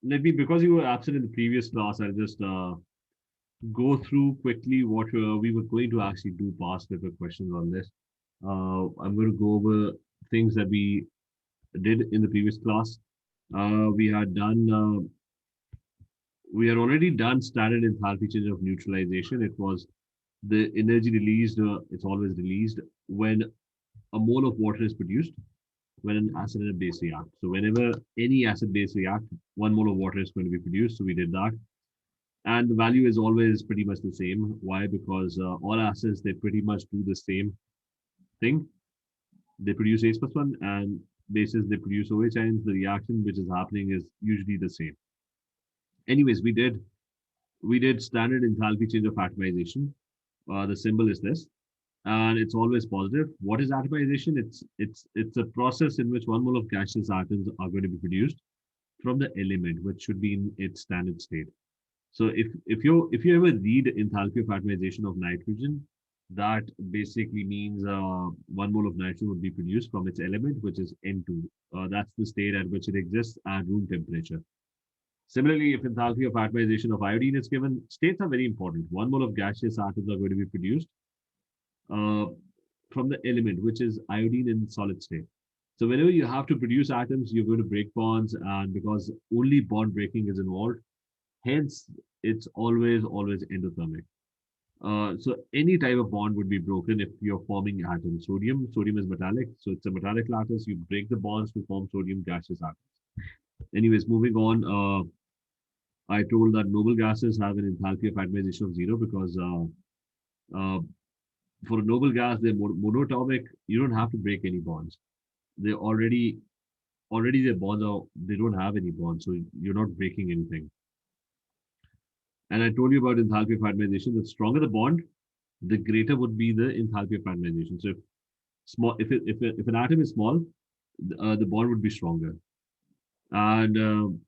let me, because you were absent in the previous class, I'll just go through quickly what we were going to actually do past paper questions on this. I'm going to go over things that we did in the previous class. We had done, we had already done standard enthalpy change of neutralization. It was the energy released, it's always released when a mole of water is produced when an acid and a base react. So whenever any acid base react, 1 mole of water is going to be produced. So we did that. And the value is always pretty much the same. Why? Because all acids, they pretty much do the same thing. They produce H plus 1 and bases, they produce OH ions. The reaction which is happening is usually the same. Anyways, we did standard enthalpy change of atomization. The symbol is this, and it's always positive. What is atomization? It's a process in which 1 mole of gaseous atoms are going to be produced from the element, which should be in its standard state. So if you ever read enthalpy of atomization of nitrogen, that basically means 1 mole of nitrogen would be produced from its element, which is N2. That's the state at which it exists at room temperature. Similarly, if enthalpy of atomization of iodine is given, states are very important. 1 mole of gaseous atoms are going to be produced uh, from the element, which is iodine in solid state. So whenever you have to produce atoms, you're going to break bonds, and because only bond breaking is involved, hence it's always endothermic. So any type of bond would be broken if you're forming atoms. Sodium is metallic, so it's a metallic lattice. You break the bonds to form sodium gaseous atoms. Anyways, moving on. I told that noble gases have an enthalpy of atomization of 0 because uh, for a noble gas, they're monatomic. You don't have to break any bonds. They already their bonds are, they don't have any bonds, so you're not breaking anything. And I told you about enthalpy of atomization. The stronger the bond, the greater would be the enthalpy of atomization. So if an atom is small, the bond would be stronger, and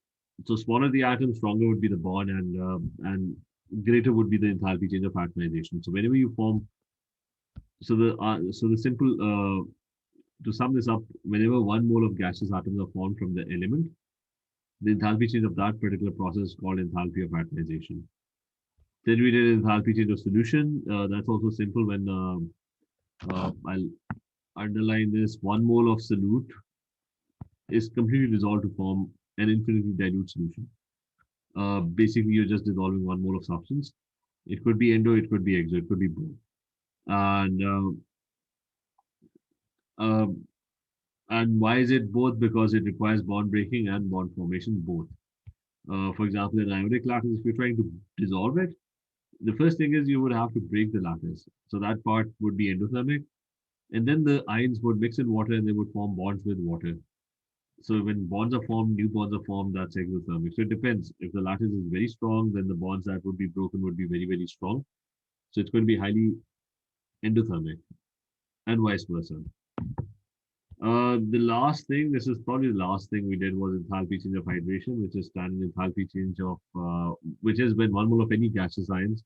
so smaller the atom, stronger would be the bond, and greater would be the enthalpy change of atomization. So whenever you form, so the simple to sum this up, whenever 1 mole of gaseous atoms are formed from the element, the enthalpy change of that particular process is called enthalpy of atomization. Then we did enthalpy change of solution. That's also simple when I'll underline this. 1 mole of solute is completely dissolved to form an infinitely dilute solution. Basically, you're just dissolving 1 mole of substance. It could be endo, it could be exo, it could be both. And uh, and why is it both? Because it requires bond breaking and bond formation both. For example, in ionic lattice, if you're trying to dissolve it, the first thing is you would have to break the lattice. So that part would be endothermic. And then the ions would mix in water and they would form bonds with water. So when bonds are formed, new bonds are formed, that's exothermic. So it depends. If the lattice is very strong, then the bonds that would be broken would be very, very strong. So it's going to be highly endothermic and vice versa. The last thing, this is probably the last thing we did was enthalpy change of hydration, which is standard enthalpy change of, which is when 1 mole of any gaseous ions,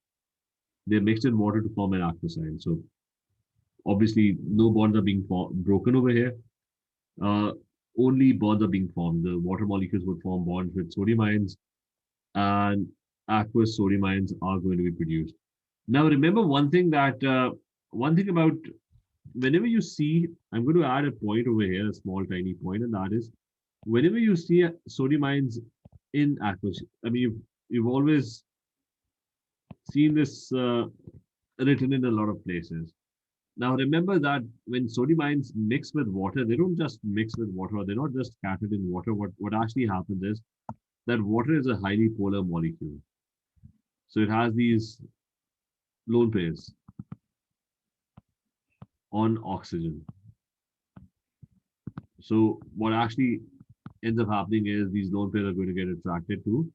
they're mixed in water to form an aqueous ion. So obviously no bonds are being broken over here. Uh, Only bonds are being formed. The water molecules would form bonds with sodium ions, and aqueous sodium ions are going to be produced. Now, remember one thing about whenever you see, I'm going to add a point over here, a small tiny point, and that is whenever you see sodium ions in aqueous, I mean, you've always seen this written in a lot of places. Now, remember that when sodium ions mix with water, they don't just mix with water, or they're not just scattered in water. What actually happens is that water is a highly polar molecule. So it has these lone pairs on oxygen. So what actually ends up happening is these lone pairs are going to get attracted to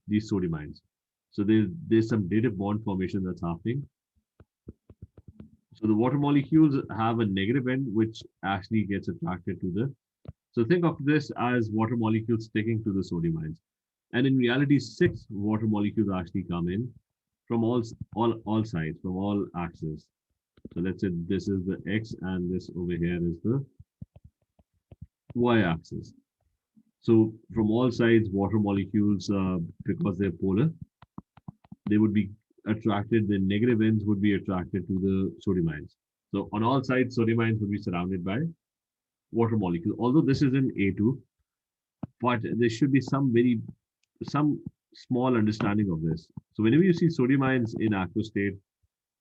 these sodium ions. So there's some dative bond formation that's happening. So the water molecules have a negative end, which actually gets attracted to the. So think of this as water molecules sticking to the sodium ions. And in reality, 6 water molecules actually come in from all sides, from all axes. So let's say this is the X and this over here is the Y axis. So from all sides, water molecules, because they're polar, they would be attracted, the negative ends would be attracted to the sodium ions. So on all sides, sodium ions would be surrounded by water molecules. Although this is in A2, but there should be some small understanding of this. So whenever you see sodium ions in aqueous state,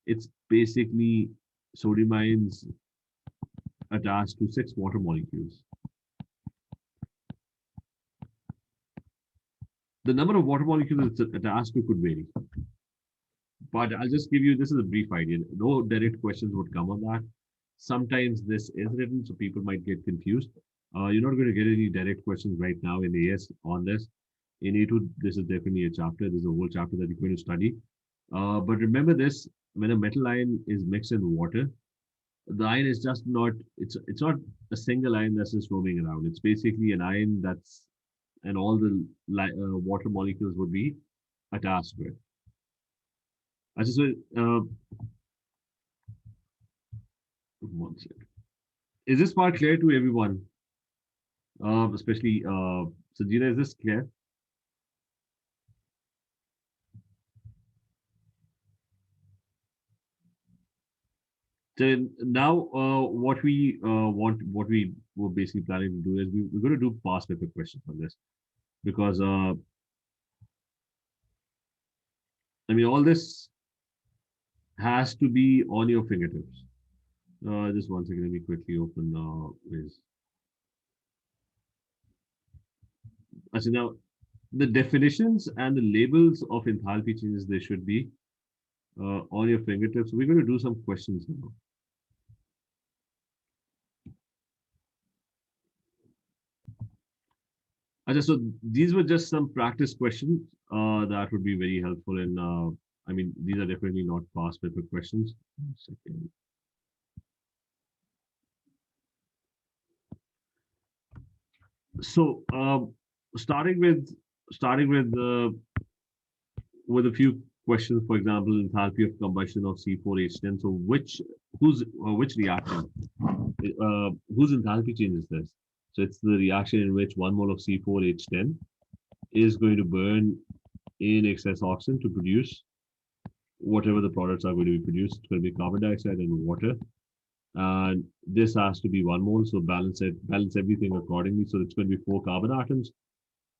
it's basically sodium ions attached to 6 water molecules. The number of water molecules it's attached to could vary, but I'll just give you this is a brief idea. No direct questions would come on that. Sometimes this is written, so people might get confused. You're not going to get any direct questions right now in AS on this. In A2, this is definitely a chapter. There's a whole chapter that you're going to study. But remember this, when a metal ion is mixed in water, the ion is just not, it's not a single ion that's just roaming around. It's basically an ion that's, and all the water molecules would be attached to it. I just, one second. Is this part clear to everyone? Especially, Sanjina, is this clear? So now, what we what we were basically planning to do is we're going to do past paper questions on this because I mean all this has to be on your fingertips. Just one second, let me quickly open this. Actually, now the definitions and the labels of enthalpy changes they should be on your fingertips. We're going to do some questions now. So these were just some practice questions that would be very helpful in, I mean, these are definitely not past paper questions. One second. So starting with a few questions, for example, enthalpy of combustion of C4H10. So which reaction, whose enthalpy change is this? So it's the reaction in which 1 mole of C4H10 is going to burn in excess oxygen to produce whatever the products are going to be produced. It's going to be carbon dioxide and water. And this has to be 1 mole, so balance everything accordingly. So it's going to be 4 carbon atoms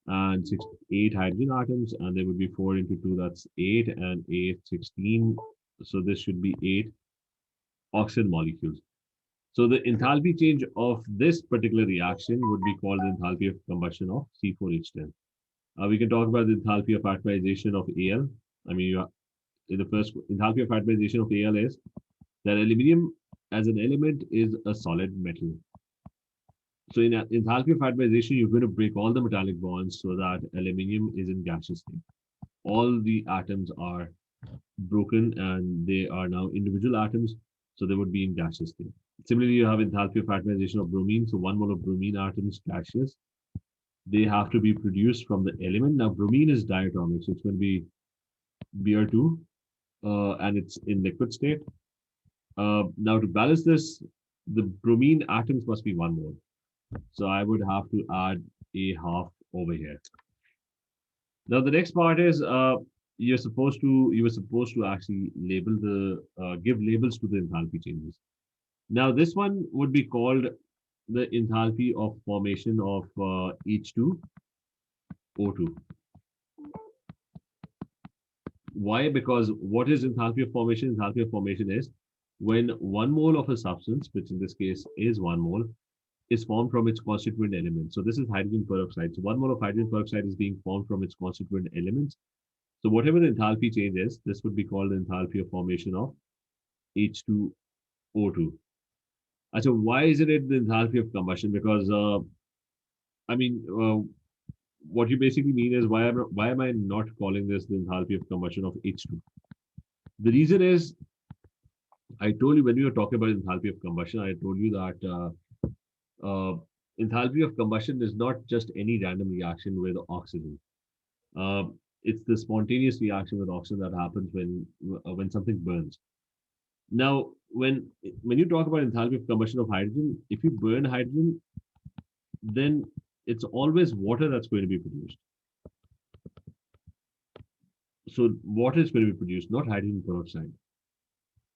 and 8 hydrogen atoms, and there would be 4 into 2, that's 8, and 8, 16. So this should be 8 oxygen molecules. So the enthalpy change of this particular reaction would be called the enthalpy of combustion of C4H10. We can talk about the enthalpy of atomization of Al. I mean, in the first enthalpy of atomization of Al is that aluminium as an element is a solid metal. So in enthalpy of atomization, you're going to break all the metallic bonds so that aluminium is in gaseous state. All the atoms are broken and they are now individual atoms, so they would be in gaseous state. Similarly, you have enthalpy of atomization of bromine. So 1 mole of bromine atoms gaseous. They have to be produced from the element. Now, bromine is diatomic, so it's going to be Br2, and it's in liquid state. Now, to balance this, the bromine atoms must be 1 mole. So I would have to add a half over here. Now, the next part is you were supposed to actually label give labels to the enthalpy changes. Now, this one would be called the enthalpy of formation of H2O2. Why? Because what is enthalpy of formation? Enthalpy of formation is when 1 mole of a substance, which in this case is 1 mole, is formed from its constituent elements. So this is hydrogen peroxide. So 1 mole of hydrogen peroxide is being formed from its constituent elements. So whatever the enthalpy change is, this would be called the enthalpy of formation of H2O2. So why isn't it the enthalpy of combustion? Because I mean, what you basically mean is why am I not calling this the enthalpy of combustion of H2? The reason is I told you when we were talking about enthalpy of combustion, I told you that enthalpy of combustion is not just any random reaction with oxygen. It's the spontaneous reaction with oxygen that happens when something burns. Now, when you talk about enthalpy of combustion of hydrogen, if you burn hydrogen, then it's always water that's going to be produced. So water is going to be produced, not hydrogen peroxide.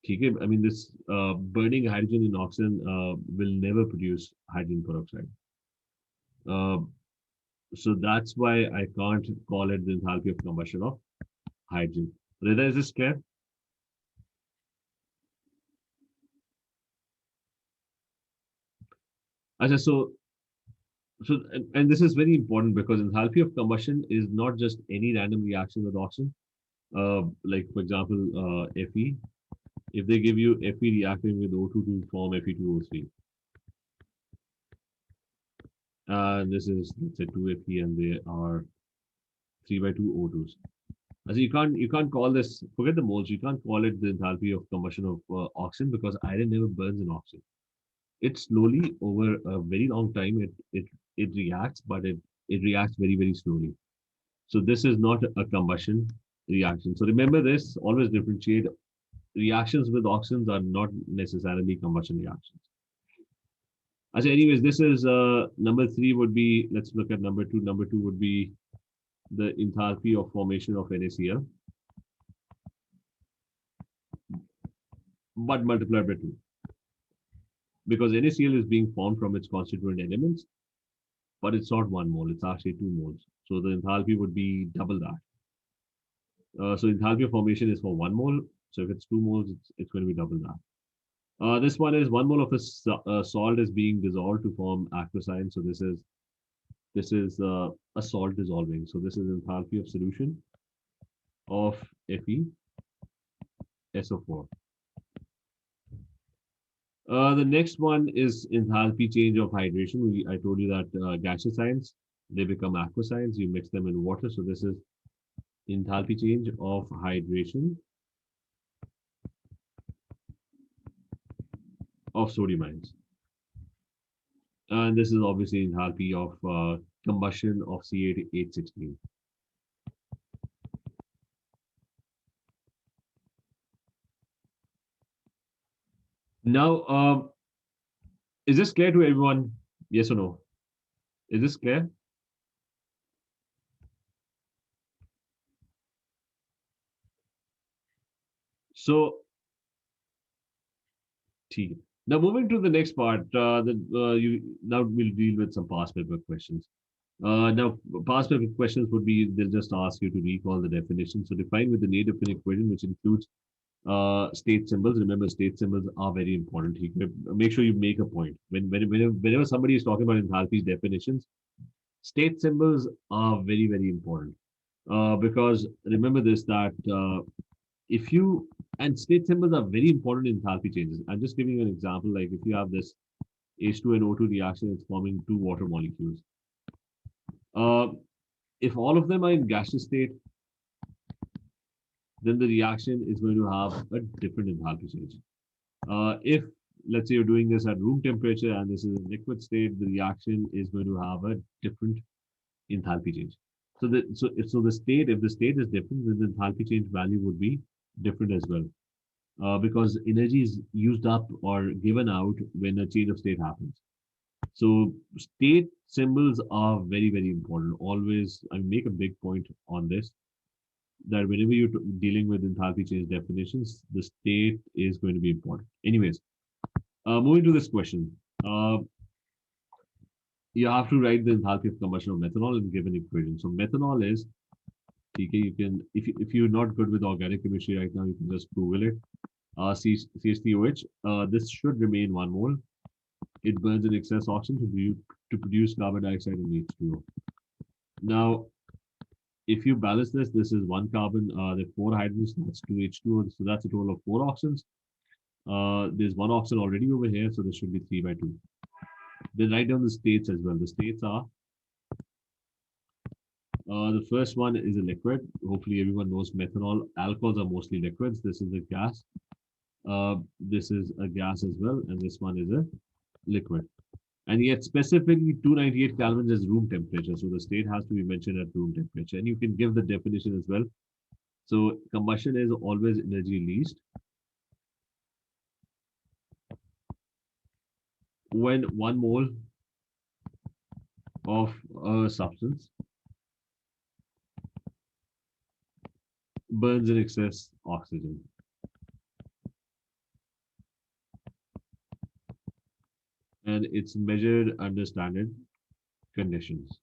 Okay? I mean, this burning hydrogen in oxygen will never produce hydrogen peroxide. Uh, so that's why I can't call it the enthalpy of combustion of hydrogen. Reda, is this clear? Acha, and this is very important because enthalpy of combustion is not just any random reaction with oxygen. Like for example, Fe. If they give you Fe reacting with O2 to form Fe2O3, and this is let's say 2Fe, and they are 3 by 2 O2s. So you can't call this, forget the moles. You can't call it the enthalpy of combustion of oxygen because iron never burns in oxygen. It slowly over a very long time it reacts, but it reacts very very slowly. So this is not a combustion reaction. So remember this, always differentiate. Reactions with oxygens are not necessarily combustion reactions. So anyways, this is number three would be, let's look at number two. Number two would be the enthalpy of formation of NaCl, but multiplied by two. Because NaCl is being formed from its constituent elements, but it's not 1 mole, it's actually 2 moles. So the enthalpy would be double that. So enthalpy of formation is for 1 mole. So if it's 2 moles, it's going to be double that. This one is 1 mole of a salt is being dissolved to form aqueous ion. So this is a salt dissolving. So this is enthalpy of solution of FeSO4. The next one is enthalpy change of hydration. I told you that gaseous ions, they become aqueous ions. You mix them in water. So this is enthalpy change of hydration of sodium ions. And this is obviously enthalpy of combustion of C8H16. Now, is this clear to everyone? Yes or no? Is this clear? So, T. Now, moving to the next part, now we'll deal with some past paper questions. Now, past paper questions would be they'll just ask you to recall the definition. So, define with the native Finnish equation, which includes state symbols. Remember, state symbols are very important. Make sure you make a point. Whenever somebody is talking about enthalpy definitions, state symbols are very, very important. Because remember this that if you and state symbols are very important in enthalpy changes. I'm just giving you an example. Like if you have this H2 and O2 reaction, it's forming two water molecules. Uh, if all of them are in gaseous state, then the reaction is going to have a different enthalpy change. If let's say you're doing this at room temperature and this is a liquid state, the reaction is going to have a different enthalpy change. So the state, if the state is different, then the enthalpy change value would be different as well. Because energy is used up or given out when a change of state happens. So state symbols are very, very important. Always, I make a big point on this, that whenever you're dealing with enthalpy change definitions, the state is going to be important. Anyways, moving to this question. You have to write the enthalpy of combustion of methanol and give an equation. So methanol is, okay, you can, if you're not good with organic chemistry right now, you can just Google it. CH3OH, this should remain 1 mole. It burns in excess oxygen to produce carbon dioxide and H2O. Now, if you balance this, this is 1 carbon, there are 4 hydrogens, that's 2H2O, so that's a total of 4 oxygens. There's 1 oxygen already over here, so this should be 3 by 2. Then write down the states as well. The states are, the first one is a liquid. Hopefully everyone knows methanol. Alcohols are mostly liquids. This is a gas. This is a gas as well, and this one is a liquid. And yet specifically 298 Kelvin is room temperature. So the state has to be mentioned at room temperature. And you can give the definition as well. So combustion is always energy released when 1 mole of a substance burns in excess oxygen. And it's measured under standard conditions.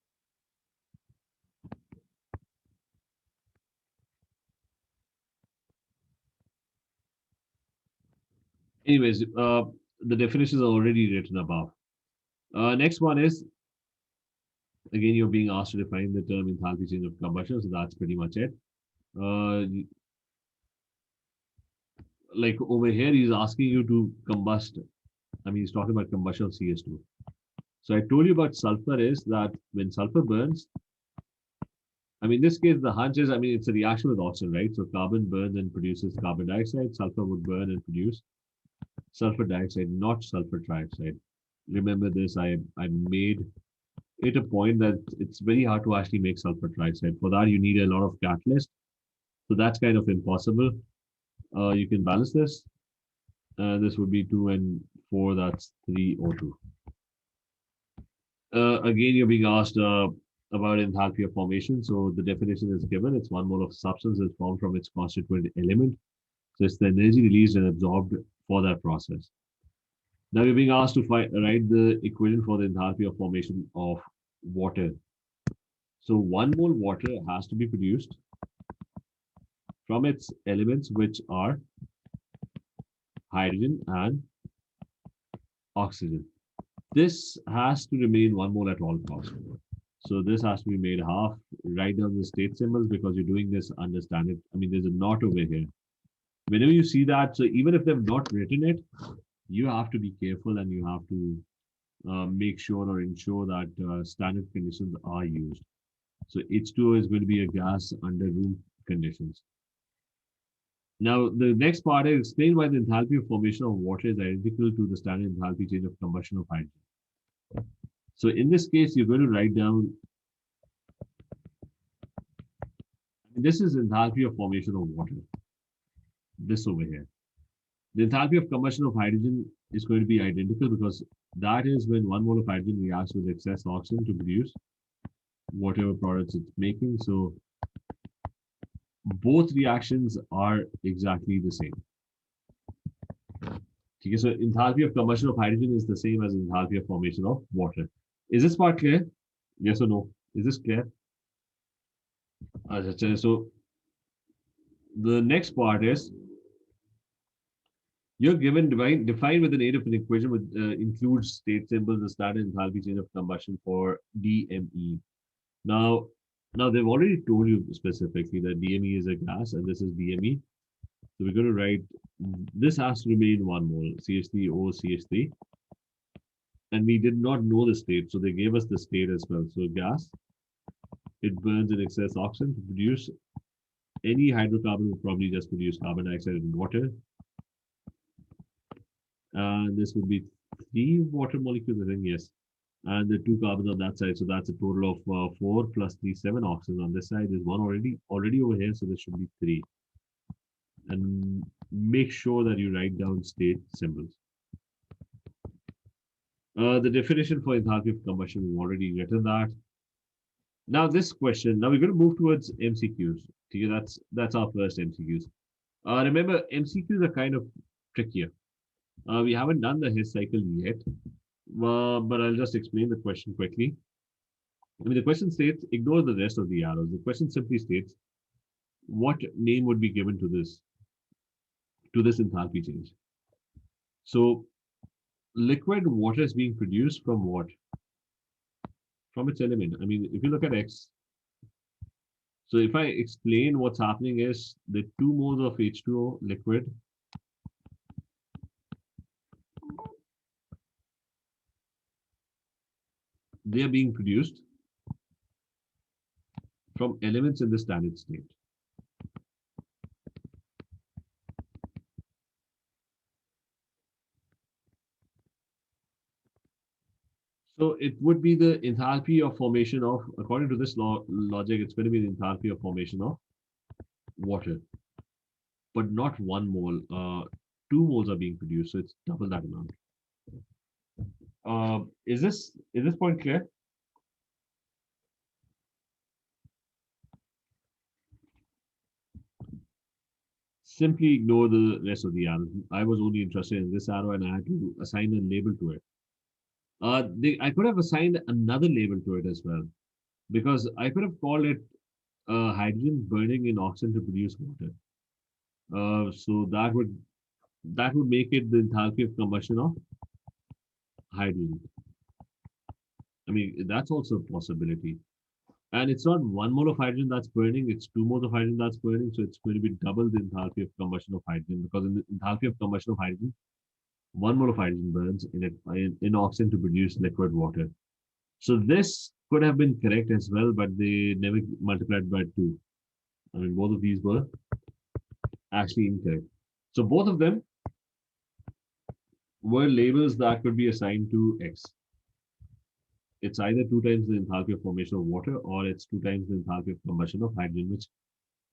Anyways, the definitions are already written above. Next one is, again, you're being asked to define the term enthalpy change of combustion, so that's pretty much it. Uh, like over here, he's asking you to combust. I mean, he's talking about combustion of CS2. So I told you about sulfur is that when sulfur burns, I mean, in this case, the hunch is, I mean, it's a reaction with oxygen, right? So carbon burns and produces carbon dioxide. Sulfur would burn and produce sulfur dioxide, not sulfur trioxide. Remember this, I made it a point that it's very hard to actually make sulfur trioxide. For that, you need a lot of catalyst. So that's kind of impossible. You can balance this. This would be 2 and 4, that's 3O2. Again, you're being asked about enthalpy of formation. So the definition is given. It's 1 mole of substance is formed from its constituent element. So it's the energy released and absorbed for that process. Now you're being asked to write the equation for the enthalpy of formation of water. So 1 mole water has to be produced from its elements, which are hydrogen and oxygen. This has to remain 1 mole at all costs. So this has to be made half. Write down the state symbols because you're doing this, understand it. I mean, there's a knot over here. Whenever you see that, so even if they've not written it, you have to be careful and you have to make sure or ensure that standard conditions are used. So H2O is going to be a gas under room conditions. Now, the next part is explain why the enthalpy of formation of water is identical to the standard enthalpy change of combustion of hydrogen. So in this case, you're going to write down, this is enthalpy of formation of water, this over here. The enthalpy of combustion of hydrogen is going to be identical because that is when 1 mole of hydrogen reacts with excess oxygen to produce whatever products it's making. So both reactions are exactly the same. Okay, so enthalpy of combustion of hydrogen is the same as enthalpy of formation of water. Is this part clear? Yes or no? Is this clear? So the next part is you're given define with an aid of an equation with includes state symbols the standard enthalpy change of combustion for DME. Now they've already told you specifically that DME is a gas and this is DME. So we're going to write this has to remain 1 mole CH3O CH3. And we did not know the state, so they gave us the state as well. So gas, it burns in excess oxygen to produce any hydrocarbon will probably just produce carbon dioxide and water. And this would be 3 water molecules, I think, yes. And the 2 carbons on that side. So that's a total of 4 plus 3, 7 oxygen on this side. There's 1 already over here, so this should be 3. And make sure that you write down state symbols. The definition for enthalpy of combustion, we've already written that. Now this question, now we're going to move towards MCQs. Okay, that's our first MCQs. Remember, MCQs are kind of trickier. We haven't done the his cycle yet, but I'll just explain the question quickly. I mean, the question states, ignore the rest of the arrows. The question simply states, what name would be given to this enthalpy change? So liquid water is being produced from what? From its element. I mean, if you look at X, so if I explain what's happening is the 2 moles of H2O liquid they are being produced from elements in the standard state. So it would be the enthalpy of formation of, according to this logic, it's going to be the enthalpy of formation of water, but not 1 mole. 2 moles are being produced, so it's double that amount. Is this point clear? simply ignore the rest of the arrows. I was only interested in this arrow and I had to assign a label to it. I could have assigned another label to it as well because I could have called it hydrogen burning in oxygen to produce water. So that would make it the enthalpy of combustion of hydrogen. I mean, that's also a possibility. And it's not 1 mole of hydrogen that's burning, it's 2 moles of hydrogen that's burning. So it's going to be double the enthalpy of combustion of hydrogen because in the enthalpy of combustion of hydrogen, 1 mole of hydrogen burns in oxygen to produce liquid water. So this could have been correct as well, but they never multiplied by 2. I mean, both of these were actually incorrect. So both of them were labels that could be assigned to X. It's either 2 times the enthalpy of formation of water or it's 2 times the enthalpy of combustion of hydrogen, which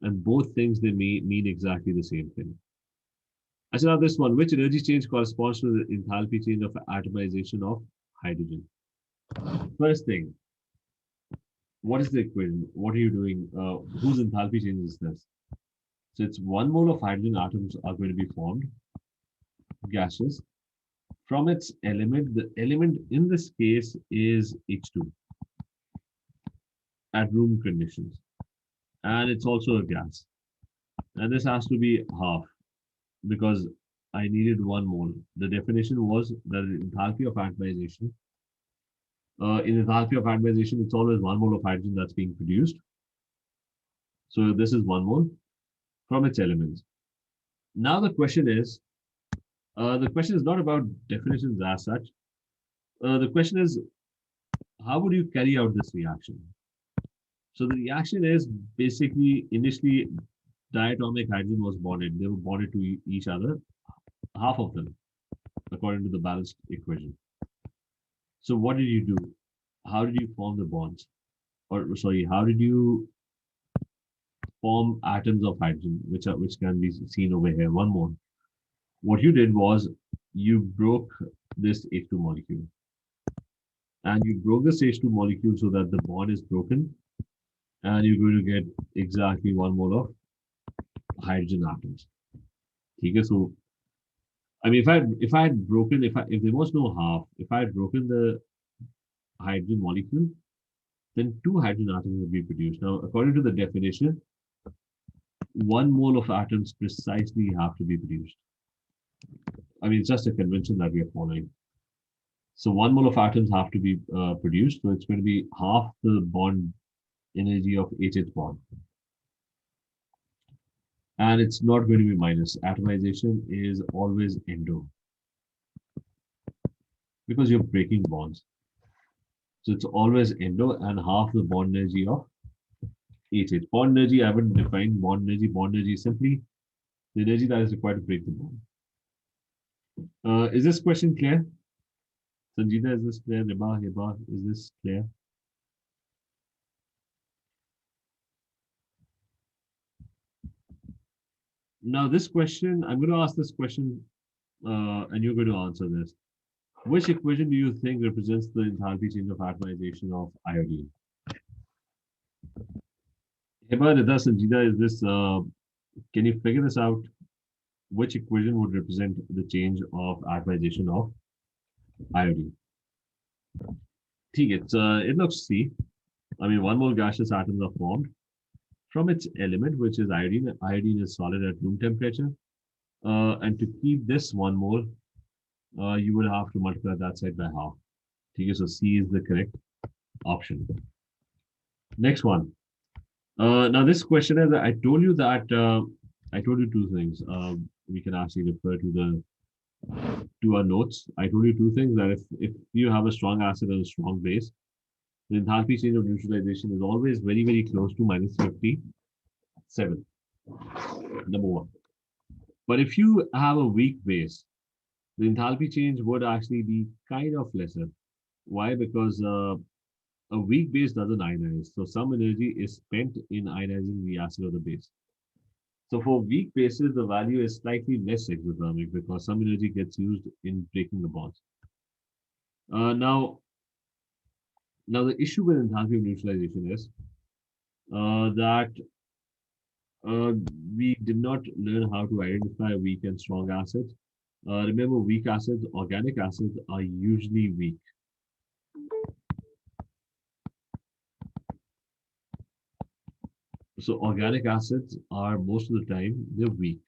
and both things they may mean exactly the same thing. I said now this one, which energy change corresponds to the enthalpy change of atomization of hydrogen? First thing, what is the equation? What are you doing? Whose enthalpy change is this? So it's 1 mole of hydrogen atoms are going to be formed, gaseous. From its element, the element in this case is H2 at room conditions. And it's also a gas. And this has to be half because I needed 1 mole. The definition was that the enthalpy of atomization. In enthalpy of atomization, it's always 1 mole of hydrogen that's being produced. So this is 1 mole from its elements. Now the question is not about definitions as such. The question is, how would you carry out this reaction? So the reaction is basically initially diatomic hydrogen was bonded. They were bonded to each other, half of them, according to the balanced equation. So what did you do? How did you form the bonds? Or sorry, how did you form atoms of hydrogen, which can be seen over here? One more. What you did was you broke this H2 molecule. And you broke this H2 molecule so that the bond is broken. And you're going to get exactly 1 mole of hydrogen atoms. Okay, so I mean, if I had broken, if there was no half, if I had broken the hydrogen molecule, then 2 hydrogen atoms would be produced. Now, according to the definition, 1 mole of atoms precisely have to be produced. I mean, it's just a convention that we are following. So 1 mole of atoms have to be produced. So it's going to be half the bond energy of HH bond. And it's not going to be minus. Atomization is always endo because you're breaking bonds. So it's always endo and half the bond energy of HH. Bond energy, I haven't defined bond energy. Bond energy is simply the energy that is required to break the bond. Is this question clear? Sanjita, is this clear? Riba, Hiba, is this clear? Now, this question, I'm going to ask this question and you're going to answer this. Which equation do you think represents the enthalpy change of atomization of iodine? Hiba, Rida, Sanjita, is this, can you figure this out? Which equation would represent the change of atomization of iodine? It looks C. I mean, 1 mole gaseous atoms are formed from its element, which is iodine. Iodine is solid at room temperature. And to keep this 1 mole, you would have to multiply that side by half. Okay, so C is the correct option. Next one. Now this question is, I told you I told you 2 things. We can actually refer to our notes. I told you 2 things that if you have a strong acid and a strong base, the enthalpy change of neutralization is always very, very close to minus 57. Number 1. But if you have a weak base, the enthalpy change would actually be kind of lesser. Why? Because a weak base doesn't ionize. So some energy is spent in ionizing the acid or the base. So for weak bases, the value is slightly less exothermic because some energy gets used in breaking the bonds. Now the issue with enthalpy of neutralization is that Uh, we did not learn how to identify weak and strong acids. Remember, weak acids, organic acids are usually weak. So organic acids are most of the time they're weak.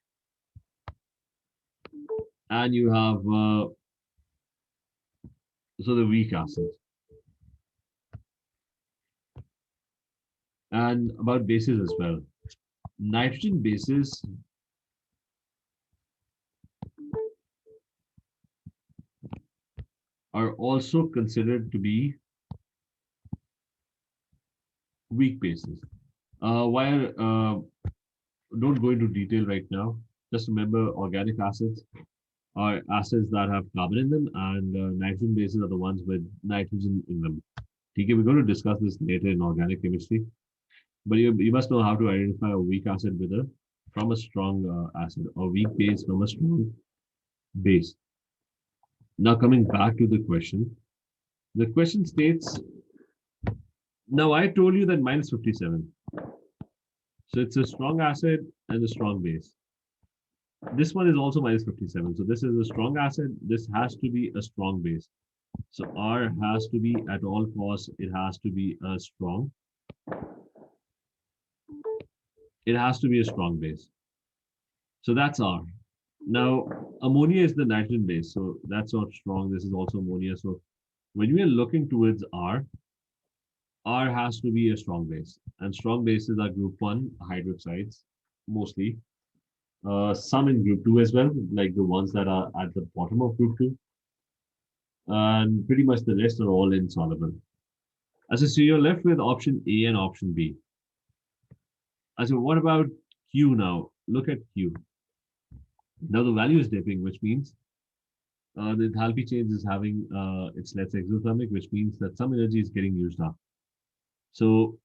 And you have so the weak acids. And about bases as well. Nitrogen bases are also considered to be weak bases. While don't go into detail right now, just remember organic acids are acids that have carbon in them, and nitrogen bases are the ones with nitrogen in them. Okay, we're going to discuss this later in organic chemistry, but you must know how to identify a weak acid with a from a strong acid, or weak base from a strong base. Now coming back to the question states, now I told you that minus 57. So it's a strong acid and a strong base. This one is also minus 57. So this is a strong acid. This has to be a strong base. So R has to be at all costs, it has to be a strong. It has to be a strong base. So that's R. Now, ammonia is the nitrogen base. So that's not strong. This is also ammonia. So when we are looking towards R has to be a strong base. And strong bases are group 1 hydroxides, mostly. Some in group 2 as well, like the ones that are at the bottom of group 2. And pretty much the rest are all insoluble. So you're left with option A and option B. So what about Q now? Look at Q. Now the value is dipping, which means the enthalpy change is having it's less exothermic, which means that some energy is getting used up. So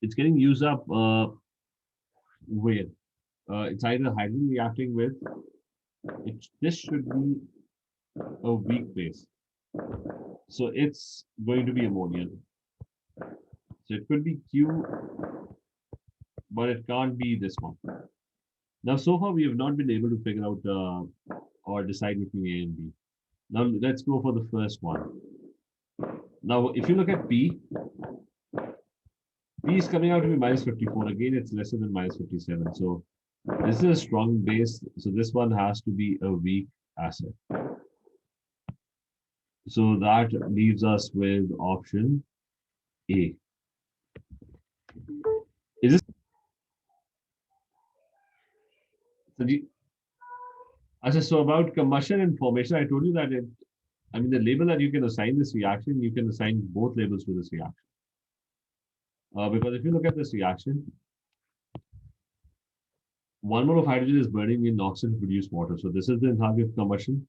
it's getting used up where? It's either hydrogen reacting with, this should be a weak base. So it's going to be ammonia. So it could be Q, but it can't be this one. Now, so far, we have not been able to figure out or decide between A and B. Now, let's go for the first one. Now, if you look at P, P is coming out to be minus 54. Again, it's lesser than minus 57. So this is a strong base. So this one has to be a weak acid. So that leaves us with option A. Is this so about combustion and formation? I told you that the label that you can assign this reaction, you can assign both labels to this reaction. Because if you look at this reaction, 1 mole of hydrogen is burning in oxygen to produce water. So this is the enthalpy of combustion.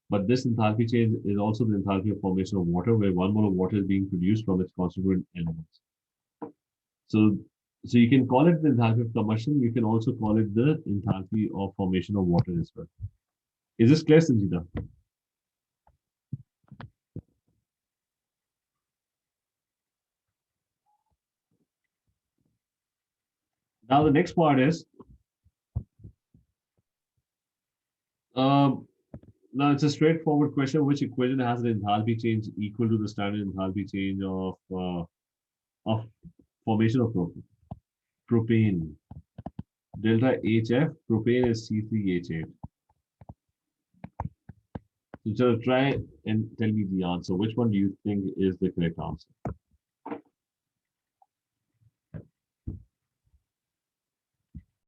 But this enthalpy change is also the enthalpy of formation of water, where 1 mole of water is being produced from its constituent elements. So you can call it the enthalpy of combustion. You can also call it the enthalpy of formation of water as well. Is this clear, Sanjita? Now the next part is, now it's a straightforward question. Which equation has an enthalpy change equal to the standard enthalpy change of formation of propane? Delta HF, propane is C3H8. So try and tell me the answer. Which one do you think is the correct answer?